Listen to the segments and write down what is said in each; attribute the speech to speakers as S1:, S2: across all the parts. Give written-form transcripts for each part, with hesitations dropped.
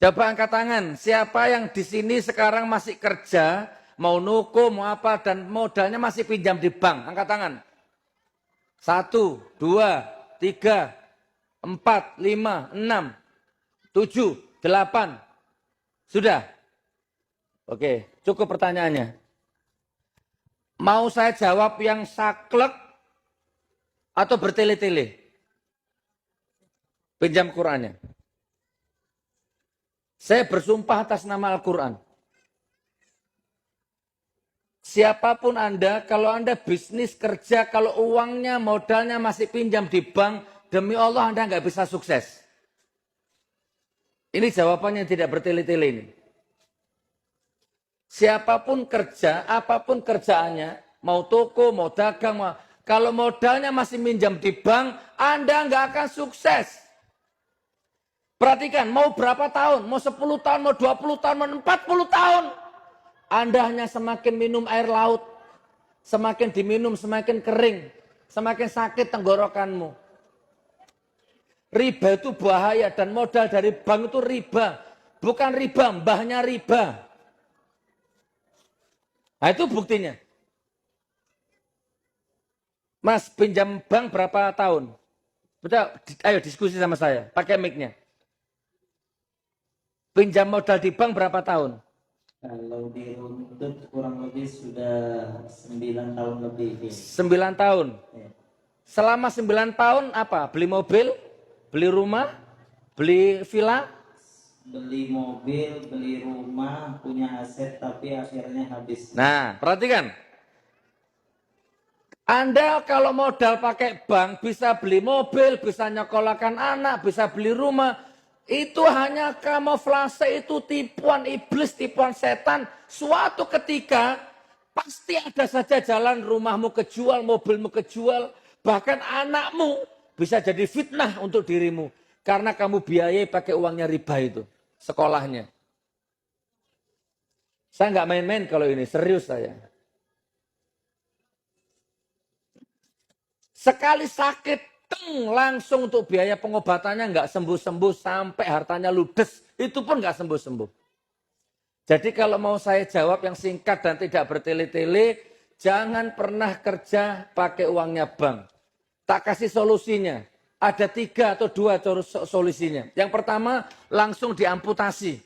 S1: Coba angkat tangan, siapa yang di sini sekarang masih kerja, mau nuku, mau apa, dan modalnya masih pinjam di bank? Angkat tangan. 1, 2, 3, 4, 5, 6, 7, 8. Sudah? Oke, cukup pertanyaannya. Mau saya jawab yang saklek atau bertele-tele? Pinjam Qurannya. Saya bersumpah atas nama Al-Quran. Siapapun Anda, kalau Anda bisnis, kerja, kalau uangnya, modalnya masih pinjam di bank, demi Allah Anda nggak bisa sukses. Ini jawabannya tidak bertele-tele ini. Siapapun kerja, apapun kerjaannya, mau toko, mau dagang, kalau modalnya masih minjam di bank, Anda nggak akan sukses. Perhatikan, mau berapa tahun, mau 10 tahun, mau 20 tahun, mau 40 tahun. Anda hanya semakin minum air laut, semakin diminum semakin kering, semakin sakit tenggorokanmu. Riba itu bahaya dan modal dari bank itu riba. Bukan riba, mbahnya riba. Nah itu buktinya. Mas pinjam bank berapa tahun? Betul, ayo diskusi sama saya, pakai mic-nya. Pinjam modal di bank berapa tahun?
S2: Kalau diruntut kurang lebih sudah 9 tahun lebih.
S1: 9 tahun.
S2: Ya.
S1: Selama 9 tahun apa? Beli mobil? Beli rumah? Beli villa?
S2: Beli mobil, beli rumah, punya aset tapi akhirnya habis.
S1: Nah, perhatikan. Anda kalau modal pakai bank bisa beli mobil, bisa nyekolahkan anak, bisa beli rumah. Itu hanya kamuflase, itu tipuan iblis, tipuan setan. Suatu ketika pasti ada saja jalan rumahmu kejual, mobilmu kejual. Bahkan anakmu bisa jadi fitnah untuk dirimu. Karena kamu biayai pakai uangnya riba itu, sekolahnya. Saya nggak main-main kalau ini, serius saya. Sekali sakit, langsung untuk biaya pengobatannya nggak sembuh-sembuh sampai hartanya ludes. Itu pun nggak sembuh-sembuh. Jadi kalau mau saya jawab yang singkat dan tidak bertele-tele, jangan pernah kerja pakai uangnya bank. Tak kasih solusinya. Ada 3 atau 2 solusinya. Yang pertama, langsung diamputasi.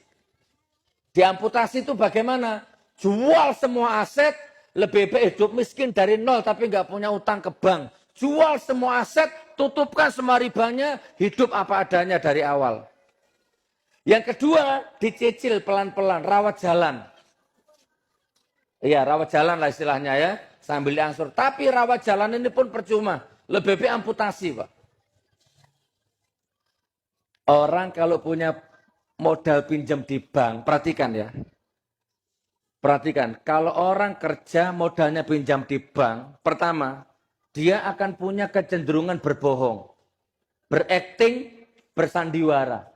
S1: Diamputasi itu bagaimana? Jual semua aset, lebih baik hidup miskin dari nol tapi nggak punya utang ke bank. Jual semua aset, tutupkan semua ribanya, hidup apa adanya dari awal. Yang kedua, dicicil pelan-pelan, rawat jalan. Iya, rawat jalan lah istilahnya ya, sambil diangsur. Tapi rawat jalan ini pun percuma, lebih baik amputasi Pak. Orang kalau punya modal pinjam di bank, perhatikan ya. Perhatikan, kalau orang kerja modalnya pinjam di bank, pertama, dia akan punya kecenderungan berbohong, berakting, bersandiwara.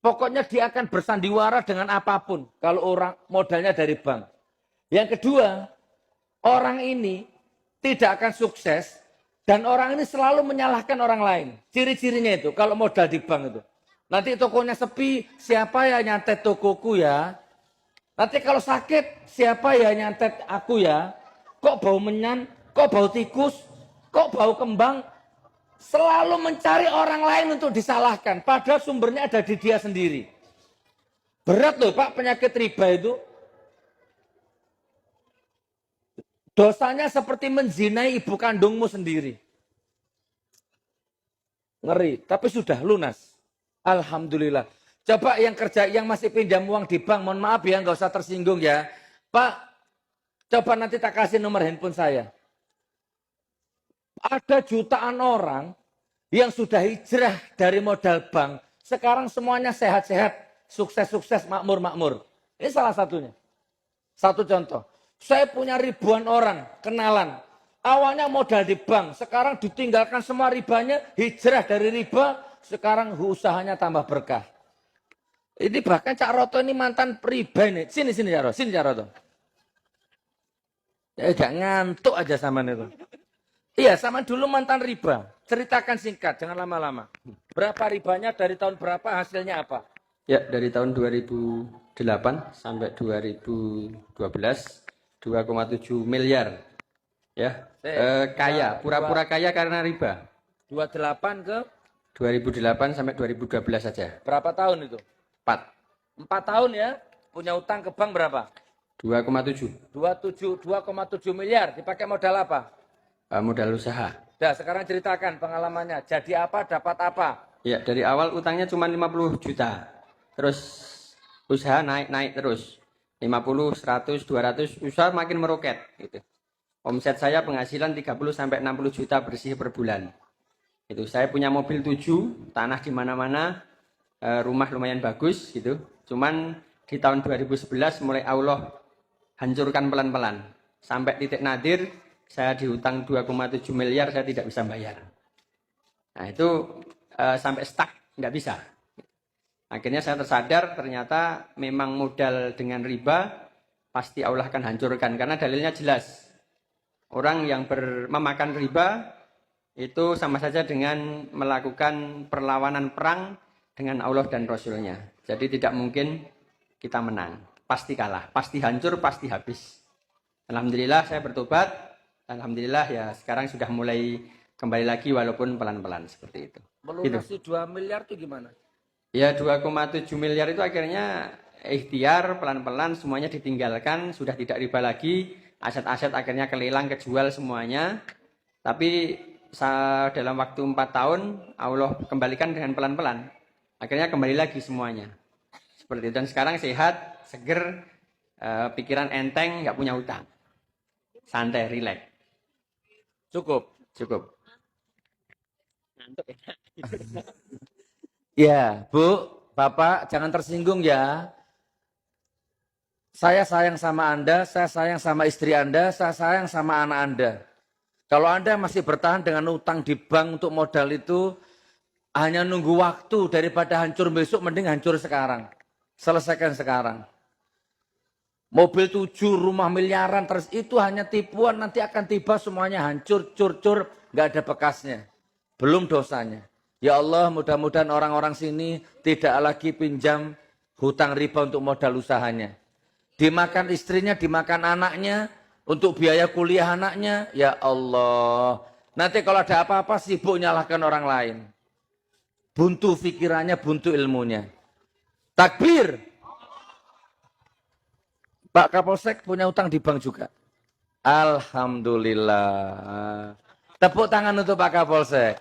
S1: Pokoknya dia akan bersandiwara dengan apapun kalau orang modalnya dari bank. Yang kedua, orang ini tidak akan sukses dan orang ini selalu menyalahkan orang lain. Ciri-cirinya itu kalau modal di bank itu. Nanti tokonya sepi, siapa ya nyantet tokoku ya? Nanti kalau sakit, siapa ya nyantet aku ya? Kok bau menyan? Kok bau tikus? Kok bau kembang? Selalu mencari orang lain untuk disalahkan. Padahal sumbernya ada di dia sendiri. Berat loh Pak penyakit riba itu. Dosanya seperti menzinai ibu kandungmu sendiri. Ngeri, tapi sudah lunas. Alhamdulillah. Coba yang kerja, yang masih pinjam uang di bank, mohon maaf ya, nggak usah tersinggung ya. Pak, coba nanti tak kasih nomor handphone saya. Ada jutaan orang yang sudah hijrah dari modal bank. Sekarang semuanya sehat-sehat, sukses-sukses, makmur-makmur. Ini salah satunya. Satu contoh. Saya punya ribuan orang, kenalan. Awalnya modal di bank, sekarang ditinggalkan semua ribanya, hijrah dari riba, sekarang usahanya tambah berkah. Ini bahkan Cak Roto ini mantan riba ini. Sini Cak Roto, sini Cak Roto. Ya gak ngantuk aja sama itu. Iya, sama dulu mantan riba. Ceritakan singkat, jangan lama-lama. Berapa ribanya, dari tahun berapa, hasilnya apa?
S3: Ya, dari tahun 2008 sampai 2012, 2,7 miliar. Ya, kaya, pura-pura kaya karena riba.
S1: 28 ke
S3: 2008 sampai 2012 saja.
S1: berapa tahun itu?
S3: 4.
S1: 4 tahun ya. Punya utang ke bank berapa?
S3: 2,7.
S1: 2,7 miliar. Dipakai modal apa?
S3: Modal usaha.
S1: Dah, sekarang ceritakan pengalamannya. Jadi apa, dapat apa?
S3: Ya, dari awal utangnya cuma 50 juta. Terus usaha naik terus. 50, 100, 200, usaha makin meroket gitu. Omset saya penghasilan 30 sampai 60 juta bersih per bulan. Itu saya punya mobil 7, tanah di mana-mana, rumah lumayan bagus gitu. Cuman di tahun 2011 mulai Allah hancurkan pelan-pelan. Sampai titik nadir saya dihutang 2,7 miliar, saya tidak bisa bayar. Nah, itu sampai stuck, nggak bisa. Akhirnya saya tersadar ternyata memang modal dengan riba pasti Allah akan hancurkan karena dalilnya jelas. Orang yang memakan riba itu sama saja dengan melakukan perlawanan perang dengan Allah dan Rasulnya. Jadi tidak mungkin kita menang. Pasti kalah, pasti hancur, pasti habis. Alhamdulillah saya bertobat. Alhamdulillah ya sekarang sudah mulai kembali lagi walaupun pelan-pelan seperti itu.
S1: Melunasi 2 miliar itu gimana?
S3: Ya 2,7 miliar itu akhirnya ikhtiar pelan-pelan semuanya ditinggalkan, sudah tidak riba lagi, aset-aset akhirnya kelelang, kejual semuanya. Tapi dalam waktu 4 tahun Allah kembalikan dengan pelan-pelan. Akhirnya kembali lagi semuanya. Seperti itu. Dan sekarang sehat, seger, pikiran enteng, nggak punya utang. Santai, rileks.
S1: Cukup.
S3: Cukup.
S1: Ya, Bu, Bapak, jangan tersinggung ya. Saya sayang sama Anda, saya sayang sama istri Anda, saya sayang sama anak Anda. Kalau Anda masih bertahan dengan utang di bank untuk modal itu, hanya nunggu waktu daripada hancur besok, mending hancur sekarang. Selesaikan sekarang. Mobil 7, rumah miliaran, terus itu hanya tipuan, nanti akan tiba semuanya hancur, cur-cur, nggak ada bekasnya. Belum dosanya. Ya Allah, mudah-mudahan orang-orang sini tidak lagi pinjam hutang riba untuk modal usahanya. Dimakan istrinya, dimakan anaknya, untuk biaya kuliah anaknya. Ya Allah, nanti kalau ada apa-apa sibuk nyalahkan orang lain. Buntu pikirannya, buntu ilmunya. Takbir. Pak Kapolsek punya utang di bank juga. Alhamdulillah. Tepuk tangan untuk Pak Kapolsek.